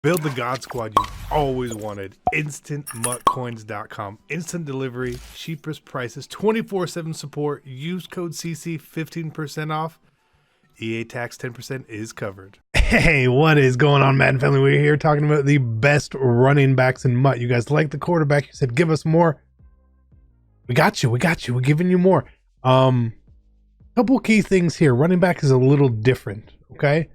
Build the God Squad you've always wanted. InstantMuttCoins.com. Instant delivery, cheapest prices, 24/7 support. Use code CC 15% off. EA tax 10% is covered. Hey, what is going on, Madden family? We're here talking about the best running backs in Mutt. You guys like the quarterback. You said, give us more. We got you. We're giving you more. Couple key things here. Running back is a little different, okay?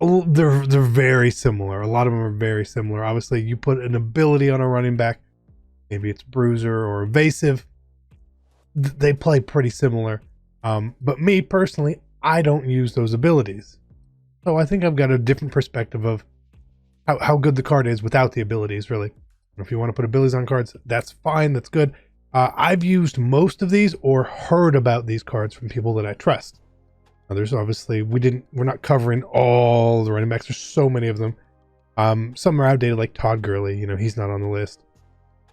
They're very similar. A lot of them are very similar. Obviously, you put an ability on a running back. Maybe it's bruiser or evasive. They play pretty similar. But me personally, I don't use those abilities. So I think I've got a different perspective of how good the card is without the abilities, really. If you want to put abilities on cards, that's fine. That's good. I've used most of these or heard about these cards from people that I trust. Now, there's obviously, we're not covering all the running backs. There's so many of them. Some are outdated, like Todd Gurley. You know, he's not on the list.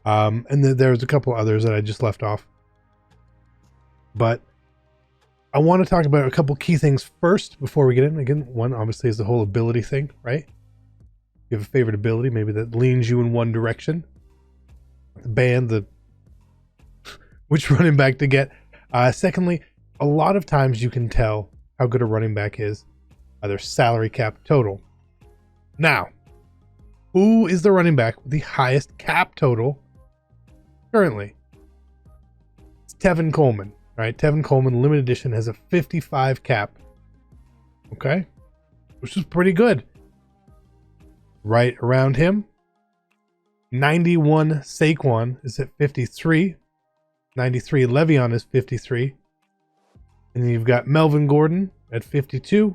And then there's a couple others that I just left off. But I want to talk about a couple key things first before we get in. Again, one obviously is the whole ability thing, right? You have a favorite ability, maybe that leans you in one direction. The band, which running back to get. Secondly, a lot of times you can tell how good a running back is by their salary cap total. Now, who is the running back with the highest cap total currently? It's Tevin Coleman, right? Tevin Coleman, limited edition, has a 55 cap. Okay, which is pretty good. Right around him, 91 Saquon is at 53. 93 Le'Veon is 53. And then you've got Melvin Gordon at 52.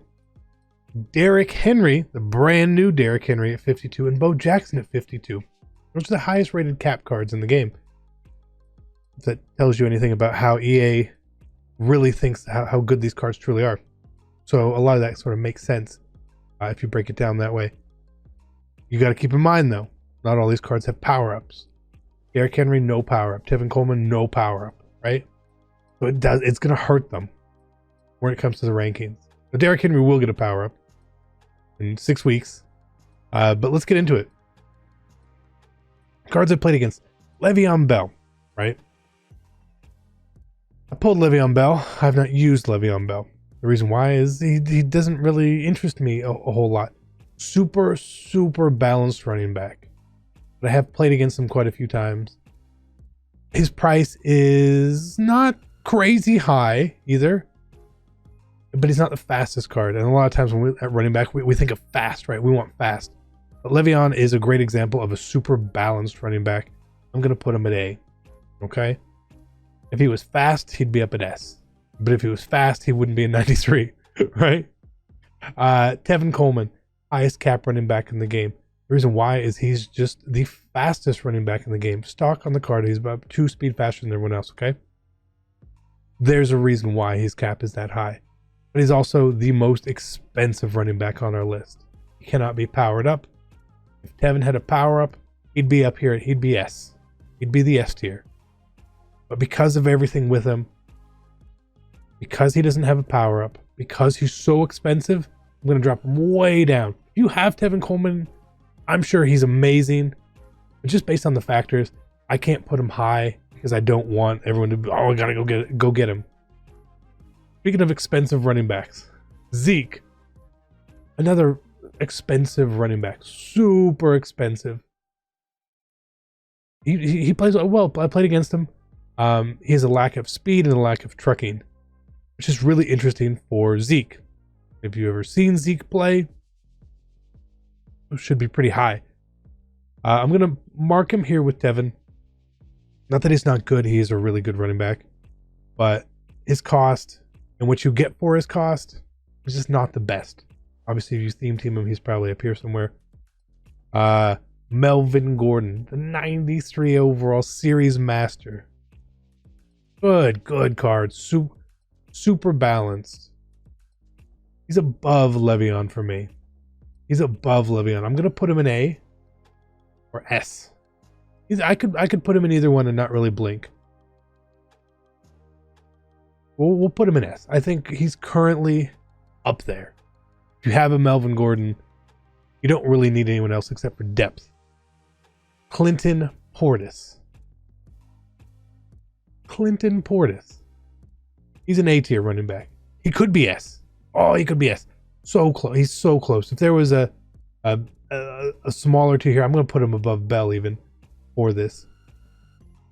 Derrick Henry, the brand new Derrick Henry at 52. And Bo Jackson at 52. Those are the highest rated cap cards in the game. If that tells you anything about how EA really thinks how good these cards truly are. So a lot of that sort of makes sense if you break it down that way. You got to keep in mind, though, not all these cards have power-ups. Derrick Henry, no power-up. Tevin Coleman, no power-up, right? So it's going to hurt them when it comes to the rankings. But Derrick Henry will get a power-up in 6 weeks. But let's get into it. Cards I played against. Le'Veon Bell, right? I pulled Le'Veon Bell. I've not used Le'Veon Bell. The reason why is he doesn't really interest me a whole lot. Super balanced running back. But I have played against him quite a few times. His price is not crazy high either, but he's not the fastest card. And a lot of times when at running back, we think of fast, right? We want fast. But Le'Veon is a great example of a super balanced running back. I'm going to put him at A. Okay? If he was fast, he'd be up at S. But if he was fast, he wouldn't be in 93, right? Tevin Coleman, highest cap running back in the game. The reason why is he's just the fastest running back in the game. Stock on the card, he's about 2 speed faster than everyone else, okay? There's a reason why his cap is that high. But he's also the most expensive running back on our list. He cannot be powered up. If Tevin had a power up, he'd be up here. He'd be S. He'd be the S tier. But because of everything with him, because he doesn't have a power up, because he's so expensive, I'm going to drop him way down. If you have Tevin Coleman, I'm sure he's amazing. But just based on the factors, I can't put him high because I don't want everyone to be, oh, I got to go get him. Speaking of expensive running backs, Zeke, another expensive running back, super expensive. He plays well. I played against him. He has a lack of speed and a lack of trucking, which is really interesting for Zeke. If you've ever seen Zeke play, it should be pretty high. I'm going to mark him here with Tevin. Not that he's not good. He is a really good running back. But his cost and what you get for his cost is just not the best. Obviously, if you theme team him, he's probably up here somewhere. Melvin Gordon, the 93 overall series master. Good card. Super balanced. He's above Le'Veon for me. He's above Le'Veon. I'm gonna put him in A or S. I could put him in either one and not really blink. We'll put him in S. I think he's currently up there. If you have a Melvin Gordon, You don't really need anyone else except for depth. Clinton Portis. Clinton Portis. He's an A tier running back. He could be S. Oh, he could be S. So close. He's so close. If there was a smaller tier here, I'm going to put him above Bell even for this.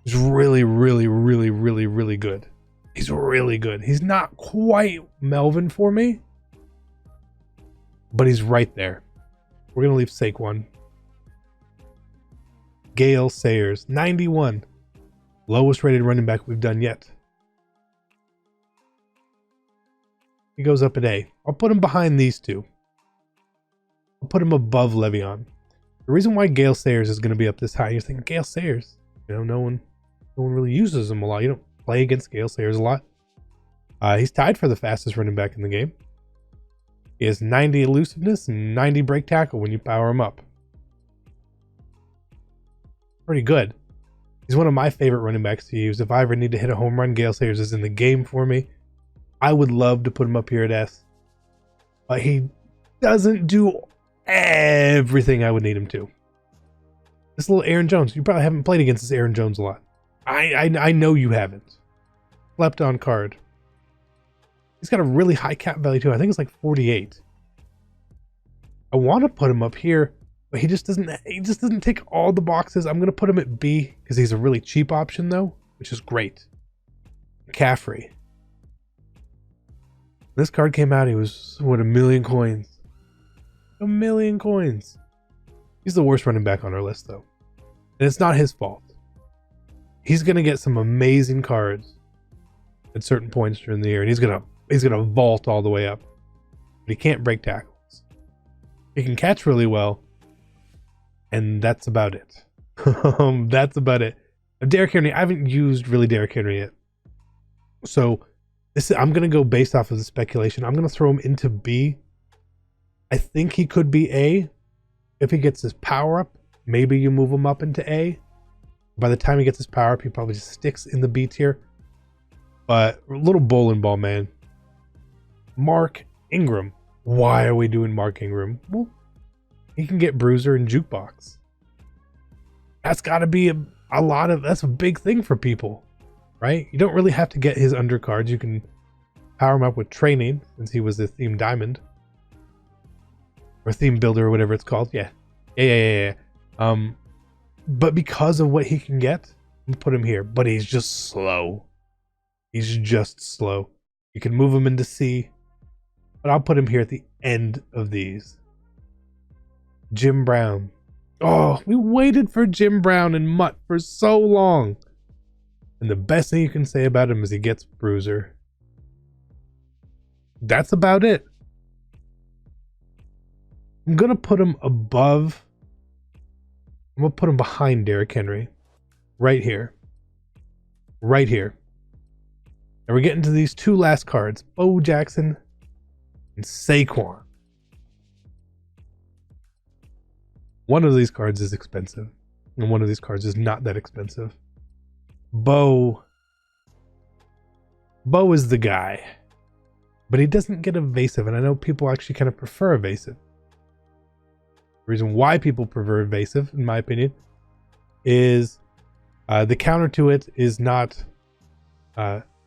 He's really, really, really, really, really good. He's really good. He's not quite Melvin for me, but he's right there. We're going to leave Saquon. Gale Sayers, 91. Lowest rated running back we've done yet. He goes up at A. I'll put him behind these two. I'll put him above Le'Veon. The reason why Gale Sayers is going to be up this high, you're thinking, Gale Sayers, you know, no one really uses him a lot. You don't play against Gale Sayers a lot. He's tied for the fastest running back in the game. He has 90 elusiveness and 90 break tackle when you power him up. Pretty good. He's one of my favorite running backs to use. If I ever need to hit a home run, Gale Sayers is in the game for me. I would love to put him up here at S. But he doesn't do everything I would need him to. This little Aaron Jones. You probably haven't played against this Aaron Jones a lot. I know you haven't. Slept on card. He's got a really high cap value too. I think it's like 48. I want to put him up here, but he just doesn't tick all the boxes. I'm going to put him at B because he's a really cheap option though, which is great. McCaffrey. This card came out, he was, what, 1 million coins. 1 million coins. He's the worst running back on our list though. And it's not his fault. He's going to get some amazing cards at certain points during the year, and he's going to vault all the way up. But he can't break tackles. He can catch really well, and that's about it. That's about it. Derrick Henry, I haven't used really Derrick Henry yet. So I'm going to go based off of the speculation. I'm going to throw him into B. I think he could be A. If he gets his power up, maybe you move him up into A. By the time he gets his power up, he probably just sticks in the B tier. But a little bowling ball, man. Mark Ingram. Why are we doing Mark Ingram? Well, he can get bruiser and jukebox. That's got to be that's a big thing for people, right? You don't really have to get his undercards. You can power him up with training, since he was the theme diamond. Or theme builder, or whatever it's called. Yeah. But because of what he can get, I'm gonna put him here. But he's just slow. He's just slow. You can move him into C, but I'll put him here at the end of these. Jim Brown. Oh, we waited for Jim Brown and Mutt for so long. And the best thing you can say about him is he gets bruiser. That's about it. I'm going to put him above. I'm going to put him behind Derrick Henry. Right here. Right here. And we're getting to these two last cards. Bo Jackson and Saquon. One of these cards is expensive. And one of these cards is not that expensive. Bo is the guy. But he doesn't get evasive. And I know people actually kind of prefer evasive. The reason why people prefer evasive, in my opinion, is the counter to it is not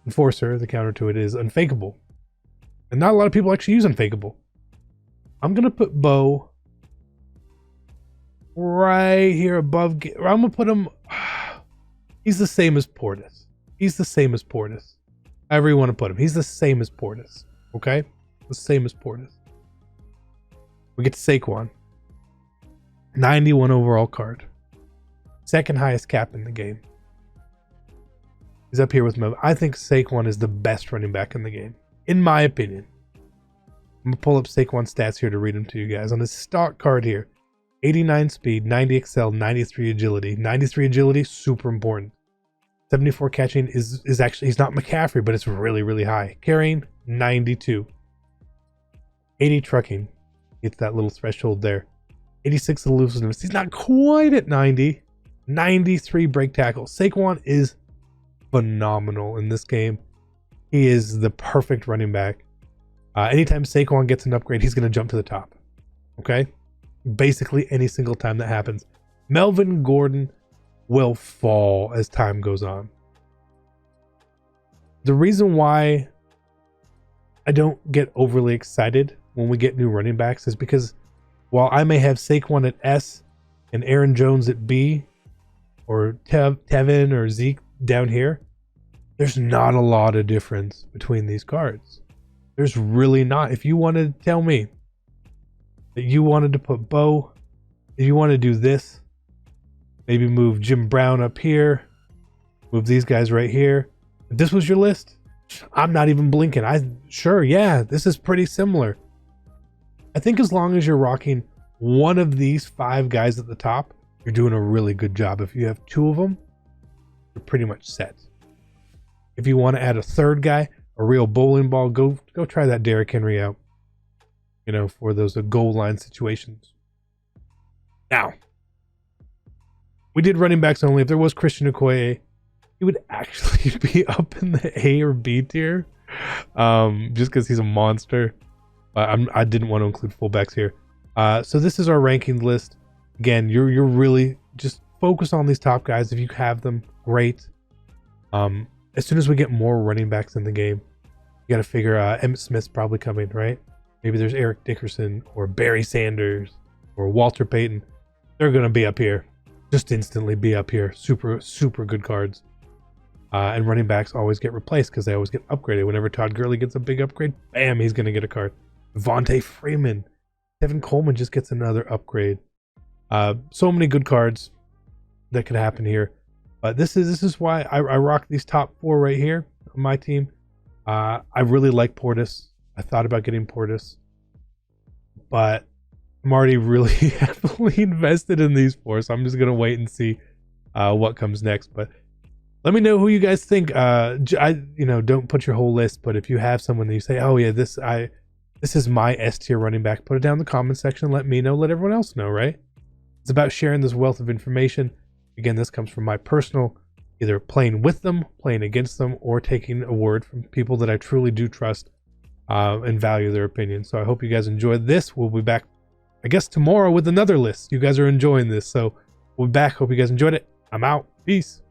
enforcer. The counter to it is unfakeable. And not a lot of people actually use unfakeable. I'm going to put Bo right here above. I'm going to put him. He's the same as Portis. He's the same as Portis. However you want to put him. He's the same as Portis. Okay? The same as Portis. We get to Saquon. 91 overall card. Second highest cap in the game. He's up here with Melvin. I think Saquon is the best running back in the game. In my opinion. I'm going to pull up Saquon's stats here to read them to you guys. On his stock card here. 89 speed, 90 excel, 93 agility. 93 agility, super important. 74 catching is actually, he's not McCaffrey, but it's really, really high. Carrying, 92. 80 trucking. Gets that little threshold there. 86 elusiveness. He's not quite at 90. 93 break tackle. Saquon is phenomenal in this game. He is the perfect running back. Anytime Saquon gets an upgrade, he's going to jump to the top. Okay? basically any single time that happens. Melvin Gordon will fall as time goes on. The reason why I don't get overly excited when we get new running backs is because while I may have Saquon at S and Aaron Jones at B, or Tevin or Zeke down here, there's not a lot of difference between these cards. There's really not. If you wanted to tell me that you wanted to put Bo, if you want to do this, maybe move Jim Brown up here, move these guys right here. If this was your list, I'm not even blinking. Yeah, this is pretty similar. I think as long as you're rocking one of these 5 guys at the top, you're doing a really good job. If you have 2 of them, you're pretty much set. If you want to add a 3rd guy, a real bowling ball, go try that Derrick Henry out, for those goal line situations. Now, we did running backs only. If there was Christian Okoye, he would actually be up in the A or B tier, just because he's a monster. I didn't want to include fullbacks here. So this is our ranking list. Again, you're really just focus on these top guys. If you have them, great. As soon as we get more running backs in the game, you got to figure Emmitt Smith's probably coming, right? Maybe there's Eric Dickerson or Barry Sanders or Walter Payton. They're going to be up here. Just instantly be up here. Super, super good cards. And running backs always get replaced because they always get upgraded. Whenever Todd Gurley gets a big upgrade, bam, he's going to get a card. Devontae Freeman. Tevin Coleman just gets another upgrade. So many good cards that could happen here. But this is why I rock these top 4 right here on my team. I really like Portis. I thought about getting Portis, but I'm already really heavily invested in these 4, so I'm just gonna wait and see what comes next. But let me know who you guys think. Don't put your whole list, but if you have someone that you say, oh yeah, this is my S tier running back, put it down in the comment section. Let me know. Let everyone else know. Right? It's about sharing this wealth of information. Again, this comes from my personal, either playing with them, playing against them, or taking a word from people that I truly do trust and value their opinion. So I hope you guys enjoyed this. We'll be back, I guess, tomorrow with another list. You guys are enjoying this, so we'll be back. Hope you guys enjoyed it. I'm out. Peace.